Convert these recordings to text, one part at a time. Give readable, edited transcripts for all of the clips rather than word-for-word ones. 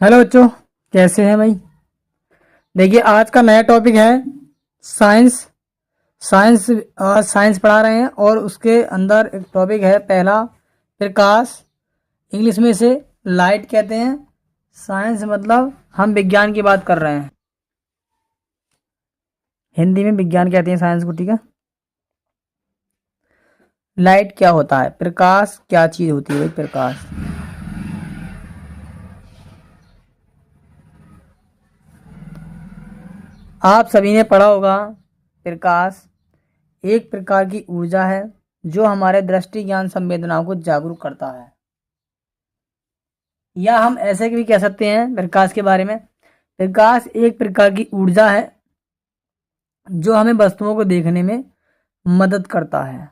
Hello बच्चों, कैसे हैं भाई। देखिए, आज का नया टॉपिक है साइंस। साइंस आज साइंस पढ़ा रहे हैं और उसके अंदर एक टॉपिक है पहला, प्रकाश। इंग्लिश में इसे लाइट कहते हैं। साइंस मतलब हम विज्ञान की बात कर रहे हैं। हिंदी में विज्ञान कहते हैं साइंस को, ठीक है। लाइट क्या होता है, प्रकाश क्या चीज़ होती है भाई, प्रकाश। आप सभी ने पढ़ा होगा, प्रकाश एक प्रकार की ऊर्जा है जो हमारे दृष्टि ज्ञान संवेदनाओं को जागरूक करता है। या हम ऐसे भी कह सकते हैं प्रकाश के बारे में, प्रकाश एक प्रकार की ऊर्जा है जो हमें वस्तुओं को देखने में मदद करता है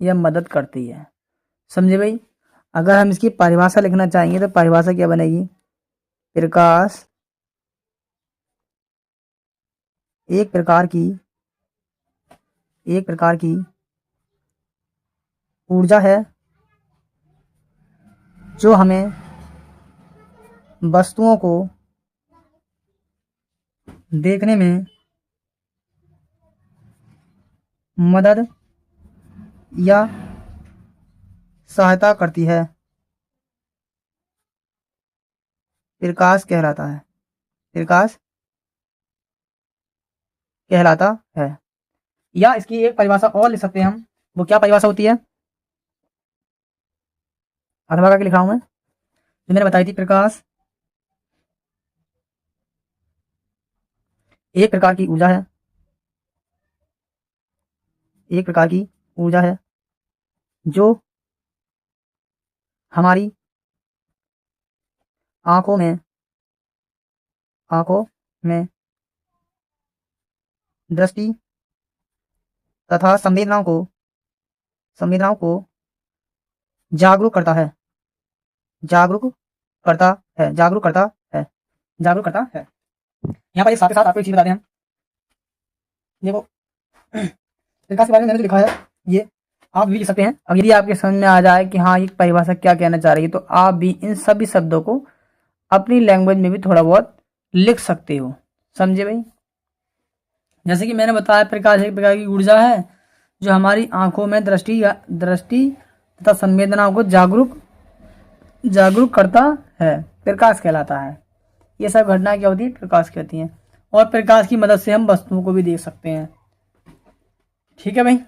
या मदद करती है। समझे भाई। अगर हम इसकी परिभाषा लिखना चाहेंगे तो परिभाषा क्या बनेगी, प्रकाश एक प्रकार की ऊर्जा है जो हमें वस्तुओं को देखने में मदद या सहायता करती है, प्रकाश कहलाता है। प्रकाश कहलाता है। या इसकी एक परिभाषा और लिख सकते हैं हम। वो क्या परिभाषा होती है, अथवा करके लिखा हूं मैं, जो मैंने बताई थी। प्रकाश एक प्रकार की ऊर्जा है, एक प्रकार की ऊर्जा है जो हमारी आंखों में दृष्टि तथा संवेदनाओं को जागरूक करता है, जागरूक करता है, जागरूक करता है, जागरूक करता है। यहाँ पर एक साथ ही साथ आपको एक चीज बताते हैं। देखो, प्रकाश के बारे में मैंने जो लिखा है ये आप भी लिख सकते हैं। अब यदि आपके समझ में आ जाए कि हाँ ये परिभाषा क्या कहना चाह रही है, तो आप भी इन सभी शब्दों को अपनी लैंग्वेज में भी थोड़ा बहुत लिख सकते हो। समझे भाई। जैसे कि मैंने बताया, प्रकाश एक प्रकार की ऊर्जा है जो हमारी आंखों में दृष्टि तथा संवेदनाओं को जागरूक करता है, प्रकाश कहलाता है। ये सब घटनाएं क्या होती है, प्रकाश कहती हैं। और प्रकाश की मदद से हम वस्तुओं को भी देख सकते हैं। ठीक है भाई,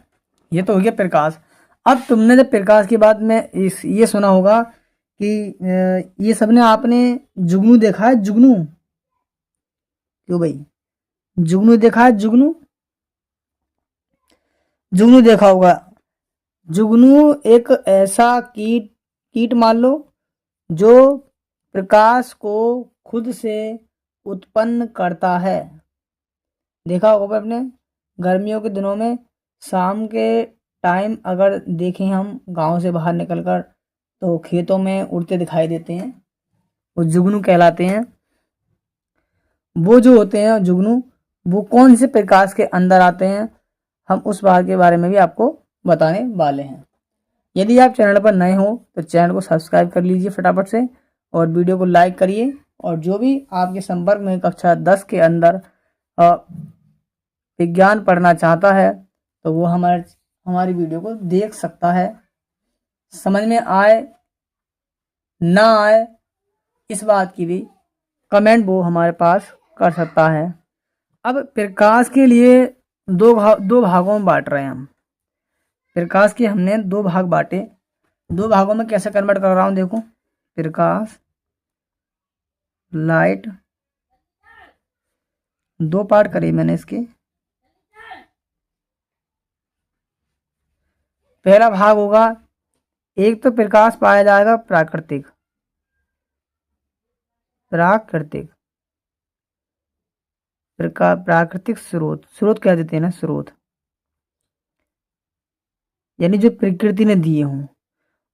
ये तो हो गया प्रकाश। अब तुमने जब प्रकाश की बात में ये सुना होगा कि ये सबने आपने जुगनू देखा है, जुगनू। क्यों भाई, जुगनू देखा है, जुगनू। जुगनू देखा होगा। जुगनू एक ऐसा कीट मान लो जो प्रकाश को खुद से उत्पन्न करता है। देखा होगा अपने गर्मियों के दिनों में शाम के टाइम अगर देखें हम गांव से बाहर निकलकर, तो खेतों में उड़ते दिखाई देते हैं, वो जुगनू कहलाते हैं। वो जो होते हैं जुगनू, वो कौन से प्रकाश के अंदर आते हैं, हम उस बात के बारे में भी आपको बताने वाले हैं। यदि आप चैनल पर नए हो तो चैनल को सब्सक्राइब कर लीजिए फटाफट से, और वीडियो को लाइक करिए। और जो भी आपके संपर्क में कक्षा 10 के अंदर विज्ञान पढ़ना चाहता है तो वो हमारी वीडियो को देख सकता है। समझ में आए ना आए, इस बात की भी कमेंट वो हमारे पास कर सकता है। अब प्रकाश के लिए दो भागों में बांट रहे हैं हम। प्रकाश के हमने दो भाग बांटे। दो भागों में कैसे कन्वर्ट कर रहा हूं, देखो। प्रकाश, लाइट, दो पार्ट करे मैंने इसके। पहला भाग होगा, एक तो प्रकाश पाया जाएगा प्राकृतिक प्राकृतिक स्रोत कह देते हैं ना, स्रोत, यानी जो प्रकृति ने दिए हों।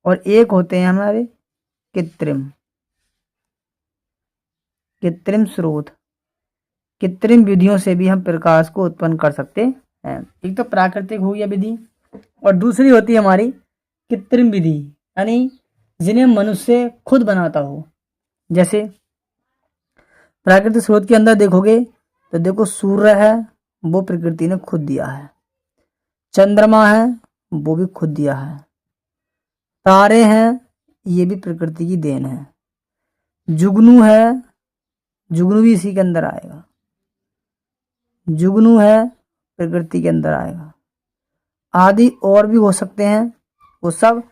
और एक होते हैं हमारे कृत्रिम स्रोत। कृत्रिम विधियों से भी हम प्रकाश को उत्पन्न कर सकते हैं। एक तो प्राकृतिक हो गया विधि, और दूसरी होती है हमारी कृत्रिम विधि, यानी जिन्हें मनुष्य खुद बनाता हो। जैसे प्राकृतिक स्रोत के अंदर देखोगे तो देखो सूर्य है, वो प्रकृति ने खुद दिया है। चंद्रमा है, वो भी खुद दिया है। तारे हैं, ये भी प्रकृति की देन है। जुगनू है, जुगनू भी इसी के अंदर आएगा। जुगनू है, प्रकृति के अंदर आएगा। आदि और भी हो सकते हैं, वो सब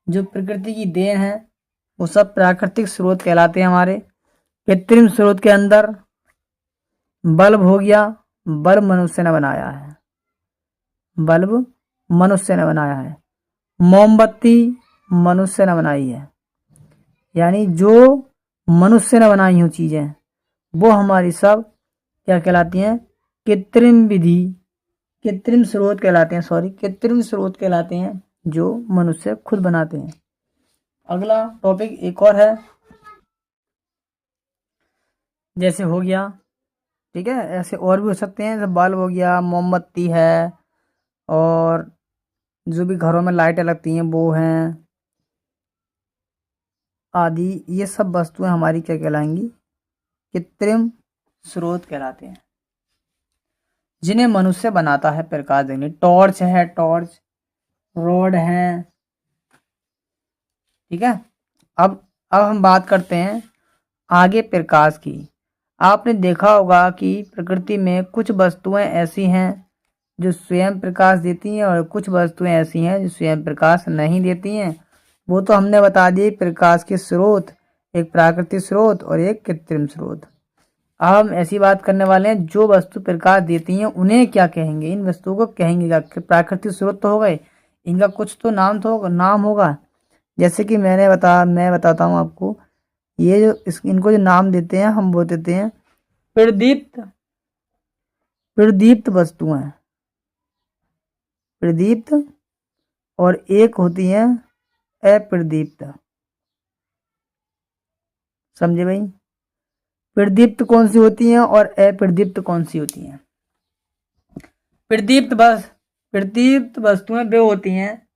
जो प्रकृति की देन है वो सब प्राकृतिक स्रोत कहलाते हैं हमारे। कृत्रिम स्रोत के अंदर बल्ब हो गया, बल्ब मनुष्य ने बनाया है, बल्ब मनुष्य ने बनाया है। मोमबत्ती मनुष्य ने बनाई है। यानी जो मनुष्य ने बनाई हुई चीजें वो हमारी सब क्या कहलाती हैं? कृत्रिम विधि, कृत्रिम स्रोत कहलाते हैं, कृत्रिम स्रोत कहलाते हैं जो मनुष्य खुद बनाते हैं। अगला टॉपिक एक और है, जैसे हो गया, ठीक है, ऐसे और भी हो सकते हैं, जैसे बल्ब हो गया, मोमबत्ती है, और जो भी घरों में लाइटें लगती हैं वो हैं आदि। ये सब वस्तुएं हमारी क्या कहलाएंगी? कृत्रिम स्रोत कहलाते हैं, जिन्हें मनुष्य बनाता है प्रकाश देने। टॉर्च है, टॉर्च, रोड है, ठीक है। अब हम बात करते हैं आगे प्रकाश की। आपने देखा होगा कि प्रकृति में कुछ वस्तुएं ऐसी हैं जो स्वयं प्रकाश देती हैं और कुछ वस्तुएं ऐसी हैं जो स्वयं प्रकाश नहीं देती हैं। वो तो हमने बता दिए, प्रकाश के स्रोत, एक प्राकृतिक स्रोत और एक कृत्रिम स्रोत। अब हम ऐसी बात करने वाले हैं जो वस्तु प्रकाश देती हैं उन्हें क्या कहेंगे? इन वस्तुओं को कहेंगे क्या? प्राकृतिक स्रोत तो हो गए, इनका कुछ तो नाम होगा। जैसे कि मैं बताता हूँ आपको, ये जो इनको जो नाम देते हैं हम वो देते हैं प्रदीप्त वस्तुएं, प्रदीप्त, और एक होती है अप्रदीप्त। समझे भाई? प्रदीप्त कौन सी होती हैं और अप्रदीप्त कौन सी होती हैं? प्रदीप्त वस्तुएं वे होती हैं,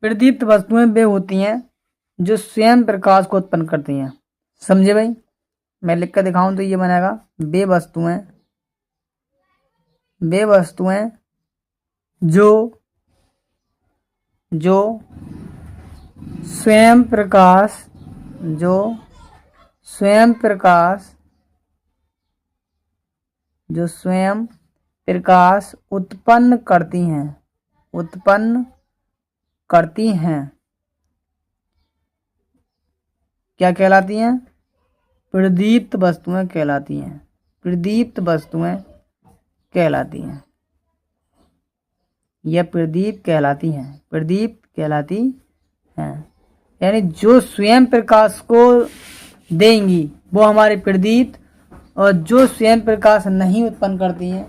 प्रदीप्त वस्तुएं वे होती हैं जो स्वयं प्रकाश को उत्पन्न करती हैं। समझे भाई? मैं लिख कर दिखाऊं तो ये बनेगा, वे वस्तुएं जो स्वयं प्रकाश उत्पन्न करती हैं, क्या कहलाती हैं? प्रदीप्त वस्तुएं कहलाती हैं। प्रदीप्त वस्तुएं कहलाती हैं, यह प्रदीप कहलाती हैं। यानी जो स्वयं प्रकाश को देंगी वो हमारी प्रदीप्त, और जो स्वयं प्रकाश नहीं उत्पन्न करती हैं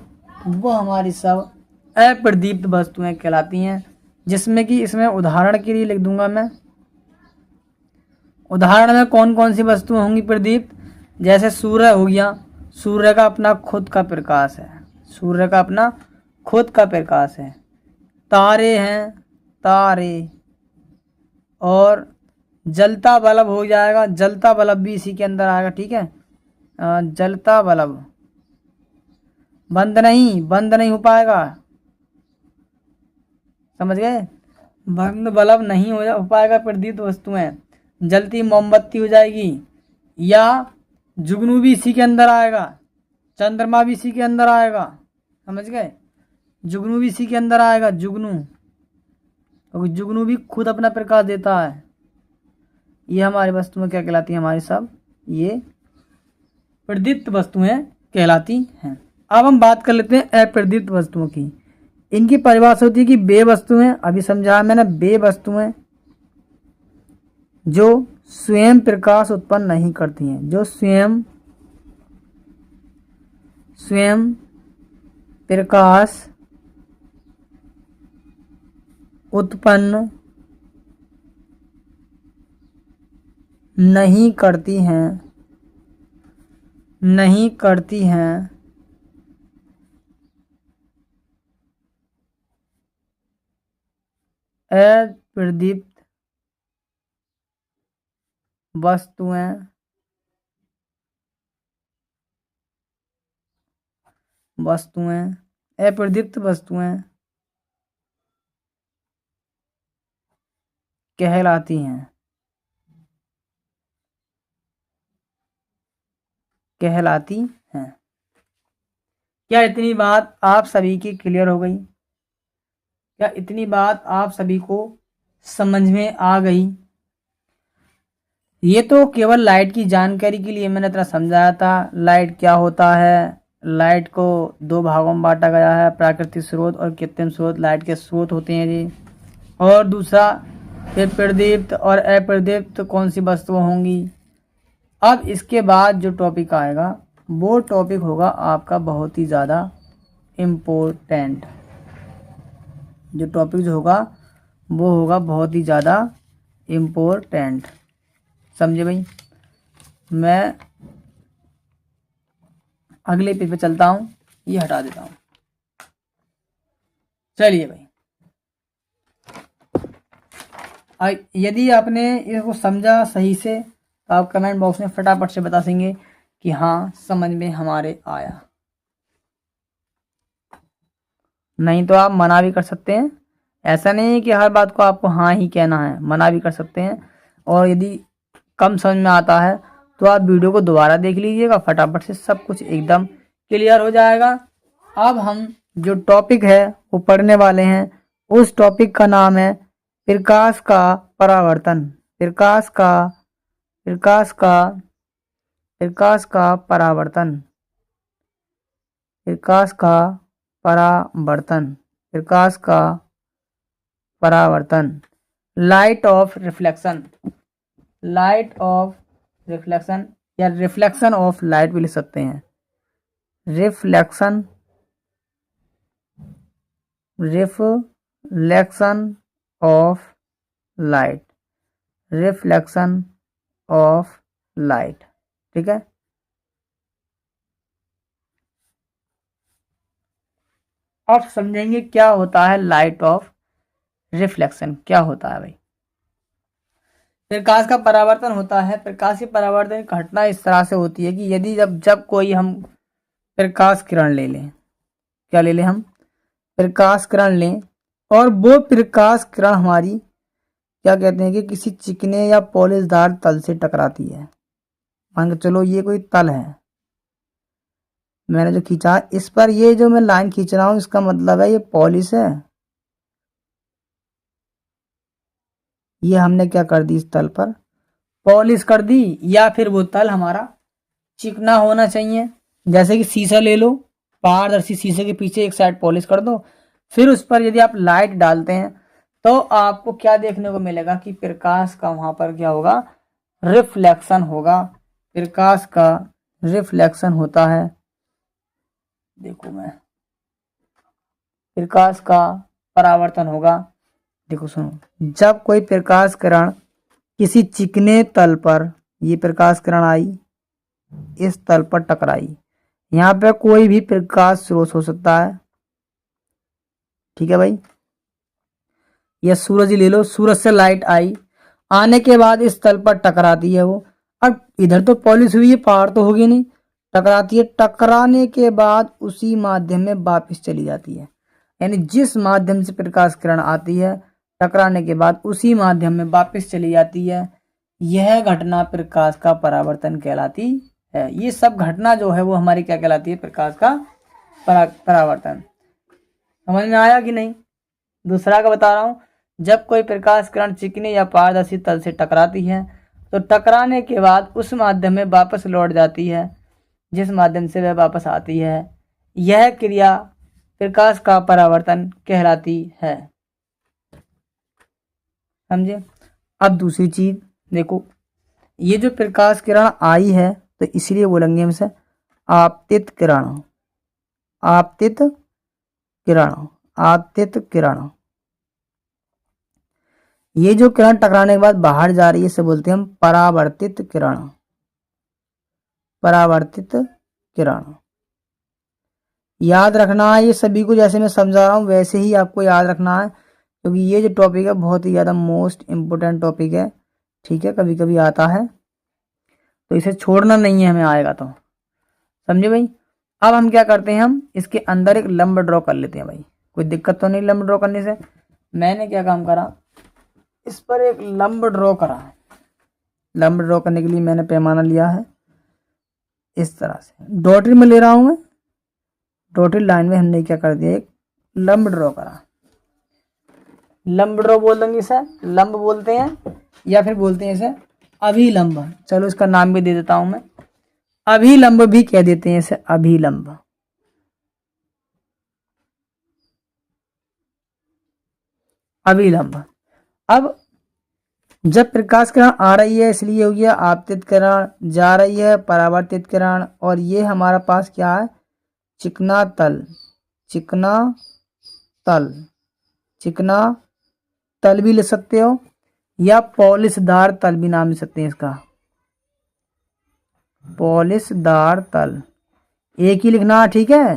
वो हमारी सब अप्रदीप्त वस्तुएं कहलाती हैं। जिसमें कि इसमें उदाहरण के लिए लिख दूंगा मैं, उदाहरण में कौन कौन सी वस्तुएं होंगी प्रदीप्त? जैसे सूर्य हो गया, सूर्य का अपना खुद का प्रकाश है, सूर्य का अपना खुद का प्रकाश है। तारे हैं, तारे, और जलता बल्ब हो जाएगा, जलता बल्ब भी इसी के अंदर आएगा, ठीक है। जलता बल्ब बंद नहीं हो पाएगा, समझ गए? बंद बल्ब नहीं हो पाएगा, प्रदीप्त वस्तुएं। जलती मोमबत्ती हो जाएगी, या जुगनू भी इसी के अंदर आएगा, चंद्रमा भी इसी के अंदर आएगा, समझ गए? जुगनू भी इसी के अंदर आएगा, जुगनू, क्योंकि जुगनू भी खुद अपना प्रकाश देता है। ये हमारी वस्तुएं क्या कहलाती हैं? हमारी सब ये प्रदीप्त वस्तुएं कहलाती हैं। अब हम बात कर लेते हैं अप्रदीप्त वस्तुओं की। इनकी परिभाषा होती है कि वे वस्तुएं, अभी समझाया मैंने, वे वस्तुएं जो स्वयं प्रकाश उत्पन्न नहीं करती हैं, जो स्वयं प्रकाश उत्पन्न नहीं करती हैं अप्रदीप्त वस्तुएं अप्रदीप्त वस्तुएं कहलाती हैं। क्या इतनी बात आप सभी की क्लियर हो गई? क्या इतनी बात आप सभी को समझ में आ गई? ये तो केवल लाइट की जानकारी के लिए मैंने तरह समझाया था। लाइट क्या होता है? लाइट को दो भागों में बांटा गया है, प्राकृतिक स्रोत और कृत्रिम स्रोत। लाइट के स्रोत होते हैं जी। और दूसरा, फिर प्रदीप्त और अप्रदीप्त कौन सी वस्तुएं होंगी। अब इसके बाद जो टॉपिक आएगा वो टॉपिक होगा आपका बहुत ही ज़्यादा इम्पोर्टेंट। जो टॉपिक जो होगा वो होगा बहुत ही ज़्यादा इम्पोर्टेंट। समझे भाई? मैं अगले पेज पे चलता हूँ, ये हटा देता हूँ। चलिए भाई, यदि आपने इसको समझा सही से तो आप कमेंट बॉक्स में फटाफट से बता देंगे कि हाँ समझ में हमारे आया। नहीं तो आप मना भी कर सकते हैं। ऐसा नहीं है कि हर बात को आपको हाँ ही कहना है, मना भी कर सकते हैं। और यदि कम समझ में आता है तो आप वीडियो को दोबारा देख लीजिएगा, फटाफट से सब कुछ एकदम क्लियर हो जाएगा। अब हम जो टॉपिक है वो पढ़ने वाले हैं। उस टॉपिक का नाम है प्रकाश का परावर्तन। प्रकाश का परावर्तन। प्रकाश का परावर्तन। लाइट ऑफ रिफ्लेक्शन या रिफ्लेक्शन ऑफ लाइट भी लिख सकते हैं। Reflection of light. ठीक है। अब समझेंगे क्या होता है लाइट ऑफ रिफ्लेक्शन। क्या होता है भाई? प्रकाश का परावर्तन होता है। प्रकाश की परावर्तन की घटना इस तरह से होती है कि यदि जब कोई हम प्रकाश किरण ले लें, क्या ले लें हम? प्रकाश किरण लें, और वो प्रकाश किरण हमारी क्या कहते हैं कि किसी चिकने या पॉलिशदार तल से टकराती है। मान के चलो ये कोई तल है, मैंने जो खींचा इस पर, ये जो मैं लाइन खींच रहा हूं इसका मतलब है ये पॉलिश है। ये हमने क्या कर दी, इस तल पर पॉलिश कर दी। या फिर वो तल हमारा चिकना होना चाहिए। जैसे कि शीशा ले लो, पारदर्शी शीशे के पीछे एक साइड पॉलिश कर दो, फिर उस पर यदि आप लाइट डालते हैं तो आपको क्या देखने को मिलेगा कि प्रकाश का वहां पर क्या होगा, रिफ्लेक्शन होगा। प्रकाश का रिफ्लेक्शन होता है। देखो मैं, प्रकाश का परावर्तन होगा। देखो सुनो, जब कोई प्रकाश किरण किसी चिकने तल पर, ये प्रकाश किरण आई इस तल पर टकराई, यहाँ पे कोई भी प्रकाश स्रोत हो सकता है। ठीक है भाई, या सूरज ही ले लो, सूरज से लाइट आई, आने के बाद इस तल पर टकराती है वो। अब इधर तो पॉलिश हुई है, पार तो होगी नहीं, टकराती है। टकराने के बाद उसी माध्यम में वापस चली जाती है। यानी जिस माध्यम से प्रकाश किरण आती है, टकराने के बाद उसी माध्यम में वापस चली जाती है। यह घटना प्रकाश का परावर्तन कहलाती है। ये सब घटना जो है वो हमारी क्या कहलाती है, प्रकाश का परावर्तन। समझ में आया कि नहीं? दूसरा का बता रहा हूं, जब कोई प्रकाश किरण चिकनी या पारदर्शी तल से टकराती है तो टकराने के बाद उस माध्यम में वापस लौट जाती है जिस माध्यम से वह वापस आती है। यह क्रिया प्रकाश का परावर्तन कहलाती है। समझे? अब दूसरी चीज देखो, ये जो प्रकाश किरण आई है तो इसलिए बोलेंगे हम इसे आपतित किरण। आपतित किरण। ये जो किरण टकराने के बाद बाहर जा रही है इसे बोलते हैं हम परावर्तित किरण। याद रखना है ये सभी को, जैसे मैं समझा रहा हूं वैसे ही आपको याद रखना है, क्योंकि ये जो टॉपिक है बहुत ही ज़्यादा मोस्ट इम्पोर्टेंट टॉपिक है। ठीक है, कभी कभी आता है तो इसे छोड़ना नहीं है हमें, आएगा तो, समझे भाई। अब हम क्या करते हैं, हम इसके अंदर एक लंब ड्रॉ कर लेते हैं भाई, कोई दिक्कत तो नहीं लंब ड्रॉ करने से। मैंने क्या काम करा, इस पर एक लंब ड्रॉ करा। लंब ड्रॉ करने के लिए मैंने पैमाना लिया है इस तरह से, डॉटेड में ले रहा हूं मैं। डॉटेड लाइन में हमने क्या कर दिया, एक लंब ड्रॉ करा। लंब ड्रॉ बोल देंगे इसे, लंब बोलते हैं, या फिर बोलते हैं इसे अभिलंब। चलो इसका नाम भी दे देता हूं मैं, अभिलंब भी कह देते हैं इसे, अभिलंब। अभिलंब। अब जब प्रकाश किरण आ रही है इसलिए हो गया आपतित किरण, जा रही है परावर्तित किरण, और ये हमारा पास क्या है, चिकना तल। चिकना तल, चिकना तल भी ले सकते हो, या पॉलिशदार तल भी नाम ले सकते हैं इसका, पॉलिशदार तल। एक ही लिखना, ठीक है,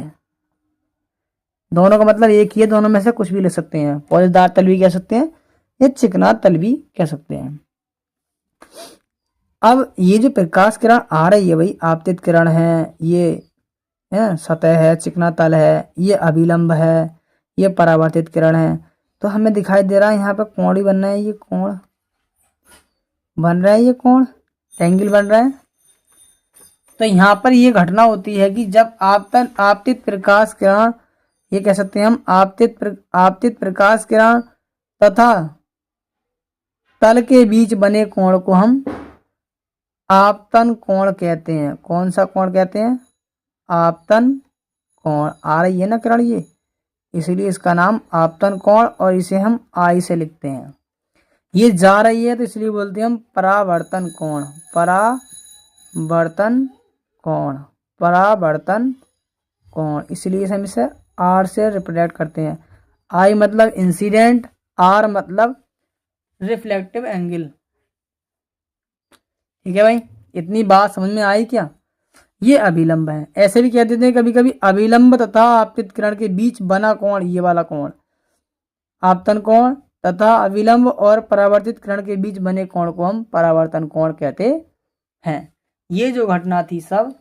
दोनों का मतलब एक ही है, दोनों में से कुछ भी ले सकते हैं। पॉलिशदार तल भी कह सकते हैं, या चिकना तल भी कह सकते हैं। अब ये जो प्रकाश किरण आ रही है भाई, आपतित किरण है, ये है सतह है, चिकना तल है, ये अभिलंब है, ये परावर्तित किरण है। तो हमें दिखाई दे रहा है यहाँ पे कोण ही बनना है, ये कोण बन रहा है, ये कोण एंगल बन रहा है। तो यहाँ पर ये घटना होती है कि जब आपतित प्रकाश किरण, ये कह सकते हैं हम आपतित प्रकाश किरण तथा तल के बीच बने कोण को हम आपतन कोण कहते हैं। कौन सा कोण कहते हैं, आपतन कोण। आ रही है ना किरण ये, इसलिए इसका नाम आपतन कोण, और इसे हम आई से लिखते हैं। ये जा रही है तो इसलिए बोलते हैं हम परावर्तन कोण। परावर्तन कोण, परावर्तन कोण, इसलिए हम इसे आर से रिप्रेजेंट करते हैं। आई मतलब इंसिडेंट, आर मतलब रिफ्लेक्टिव एंगल। ठीक है भाई, इतनी बात समझ में आई क्या। ये अभिलंब है, ऐसे भी कह देते हैं कभी कभी, अभिलंब तथा आपतित किरण के बीच बना कोण, ये वाला कोण आपतन कोण, तथा अभिलंब और परावर्तित किरण के बीच बने कोण को हम परावर्तन कोण कहते हैं। ये जो घटना थी सब,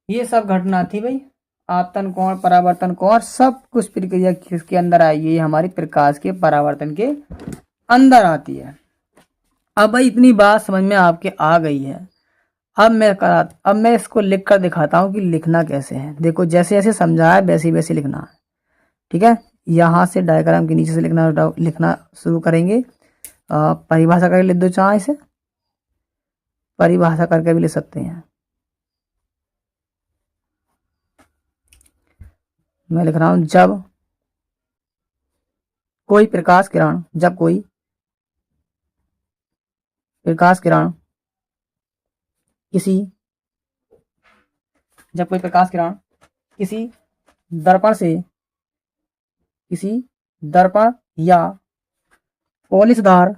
ये सब घटना थी भाई, आपतन कोण परावर्तन कोण, सब कुछ प्रक्रिया किसके अंदर आई, ये हमारी प्रकाश के परावर्तन के अंदर आती है। अब भाई इतनी बात समझ में आपके आ गई है। अब मैं इसको लिख कर दिखाता हूँ कि लिखना कैसे है। देखो जैसे जैसे समझाया वैसे वैसे लिखना है, ठीक है। यहाँ से डायग्राम के नीचे से लिखना शुरू करेंगे। परिभाषा करके लिख दो, चाहे इसे परिभाषा करके भी लिख सकते हैं। मैं लिख रहा हूं, जब कोई प्रकाश किरण, जब कोई प्रकाश किरण किसी, जब कोई प्रकाश किरण किसी दर्पण से, किसी दर्पण या पॉलिशदार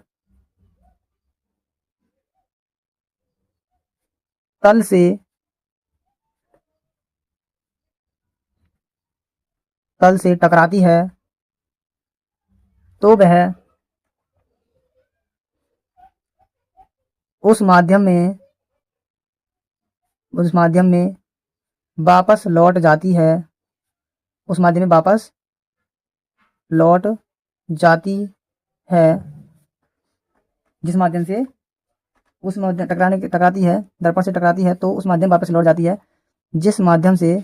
तल से टकराती है तो वह उस माध्यम में वापस लौट जाती है, उस माध्यम में वापस लौट जाती है, जिस माध्यम से उस माध्यम टकराती है, दर्पण से टकराती है तो उस माध्यम वापस लौट जाती है, जिस माध्यम से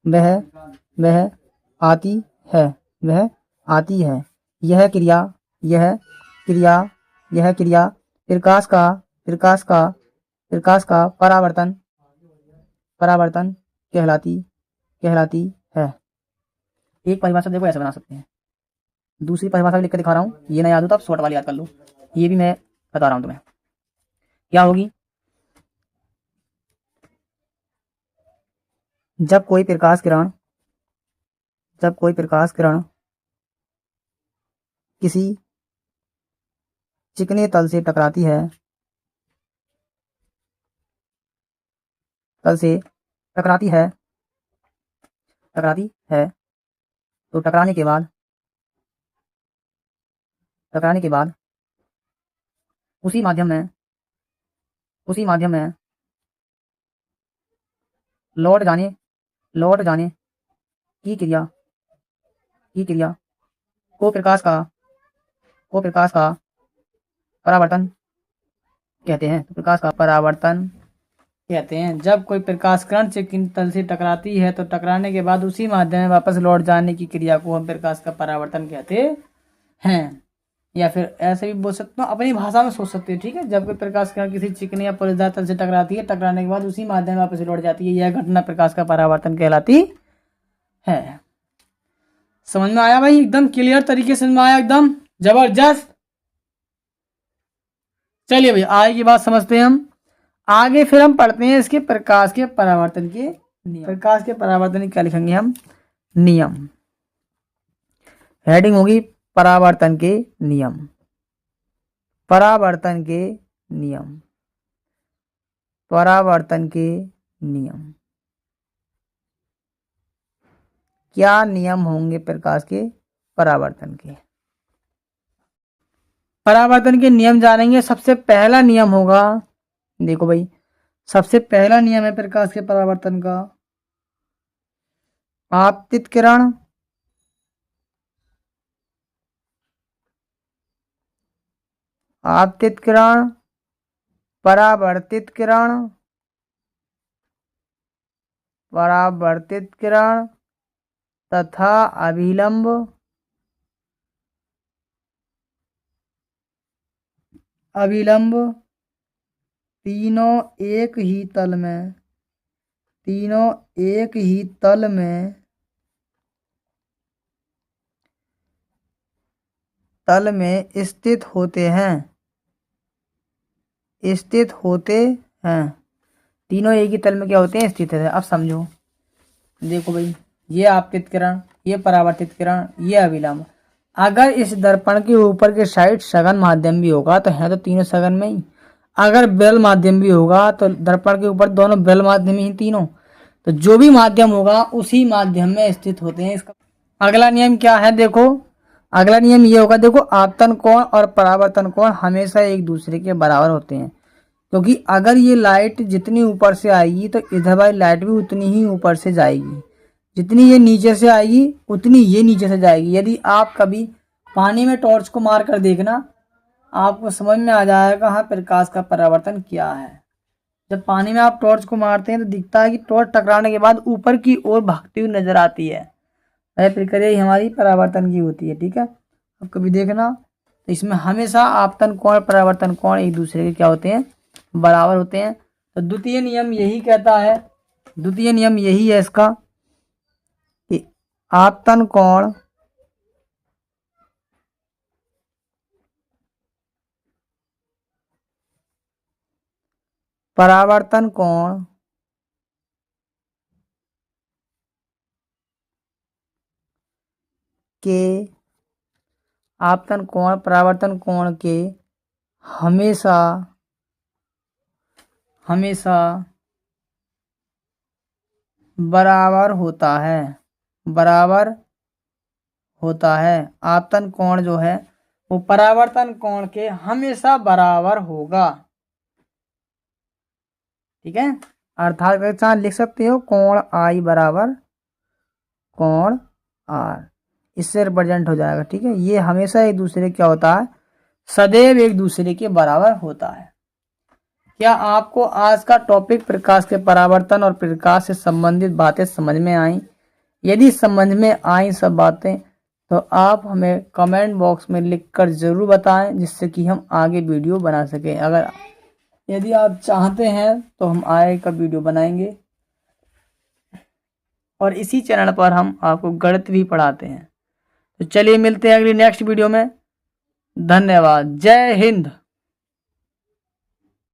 वह आती है, वह आती है। यह क्रिया प्रकाश का परावर्तन कहलाती है। एक परिभाषा देखो ऐसे बना सकते हैं, दूसरी परिभाषा भी लिख कर दिखा रहा हूँ, ये ना याद हो तो आप शॉर्ट वाली याद कर लो, ये भी मैं बता रहा हूँ तुम्हें क्या होगी। जब कोई प्रकाश किरण किसी चिकने तल से टकराती है, टकराती है तो टकराने के बाद उसी माध्यम में लौट जाने की क्रिया को प्रकाश का परावर्तन कहते हैं। तो प्रकाश का परावर्तन कहते हैं। जब कोई प्रकाश किरण से किन तल से टकराती है तो टकराने के बाद उसी माध्यम में वापस लौट जाने की क्रिया को हम प्रकाश का परावर्तन कहते हैं। या फिर ऐसे भी बोल सकते हो, अपनी भाषा में सोच सकते हो, ठीक है। जब कोई प्रकाश किरण किसी चिकने या पोलेदार तल से टकराती है, टकराने के बाद उसी माध्यम में वापस लौट जाती है, यह घटना प्रकाश का परावर्तन कहलाती है। समझ में आया भाई? एकदम क्लियर तरीके से समझ में आया, एकदम जबरदस्त। चलिए भाई आगे की बात समझते हैं हम। आगे फिर हम पढ़ते हैं इसके प्रकाश के परावर्तन के नियम। प्रकाश के परावर्तन क्या लिखेंगे हम? नियम। हेडिंग होगी परावर्तन के नियम। परावर्तन के नियम। परावर्तन के नियम। क्या नियम होंगे प्रकाश के परावर्तन के? परावर्तन के नियम जानेंगे। सबसे पहला नियम होगा, देखो भाई, सबसे पहला नियम है प्रकाश के परावर्तन का, आपतित किरण परावर्तित किरण तथा अभिलंब तीनों एक ही तल में स्थित होते हैं। तीनों एक ही तल में क्या होते हैं? स्थित है। अब समझो, देखो भाई, ये आपतित किरण, ये परावर्तित किरण, ये अभिलंब। अगर इस दर्पण के ऊपर के साइड सघन माध्यम भी होगा तो है तो तीनों सघन में ही। अगर विरल माध्यम भी होगा तो दर्पण के ऊपर दोनों विरल माध्यम ही तीनों। तो जो भी माध्यम होगा उसी माध्यम में स्थित होते हैं। इसका अगला नियम क्या है? देखो, अगला नियम ये होगा, देखो, आपतन कोण और परावर्तन कोण हमेशा एक दूसरे के बराबर होते हैं। क्योंकि अगर ये लाइट जितनी ऊपर से आएगी तो इधर वाली लाइट भी उतनी ही ऊपर से जाएगी। जितनी ये नीचे से आएगी उतनी ये नीचे से जाएगी। यदि आप कभी पानी में टॉर्च को मार कर देखना, आपको समझ में आ जाएगा हाँ प्रकाश का परावर्तन क्या है। जब पानी में आप टॉर्च को मारते हैं तो दिखता है कि टॉर्च टकराने के बाद ऊपर की ओर भागती हुई नजर आती है। वह प्रक्रिया ही हमारी परावर्तन की होती है, ठीक है। अब कभी देखना तो इसमें हमेशा आपतन कोण परावर्तन कोण एक दूसरे के क्या होते हैं? बराबर होते हैं। तो द्वितीय नियम यही कहता है, द्वितीय नियम यही है इसका कि आपतन कोण परावर्तन कोण के आपतन कोण परावर्तन कोण के हमेशा बराबर होता है। आपतन कोण जो है वो परावर्तन कोण के हमेशा बराबर होगा, ठीक है। अर्थात लिख सकते हो कोण आई बराबर कोण आर, इससे रिप्रेजेंट हो जाएगा, ठीक है। ये हमेशा एक दूसरे क्या होता है? सदैव एक दूसरे के बराबर होता है। क्या आपको आज का टॉपिक प्रकाश के परावर्तन और प्रकाश से संबंधित बातें समझ में आई? यदि समझ में आई सब बातें तो आप हमें कमेंट बॉक्स में लिखकर जरूर बताएं, जिससे कि हम आगे वीडियो बना सकें। अगर यदि आप चाहते हैं तो हम आगे का वीडियो बनाएंगे। और इसी चैनल पर हम आपको गणित भी पढ़ाते हैं। तो चलिए मिलते हैं अगली नेक्स्ट वीडियो में। धन्यवाद। जय हिंद।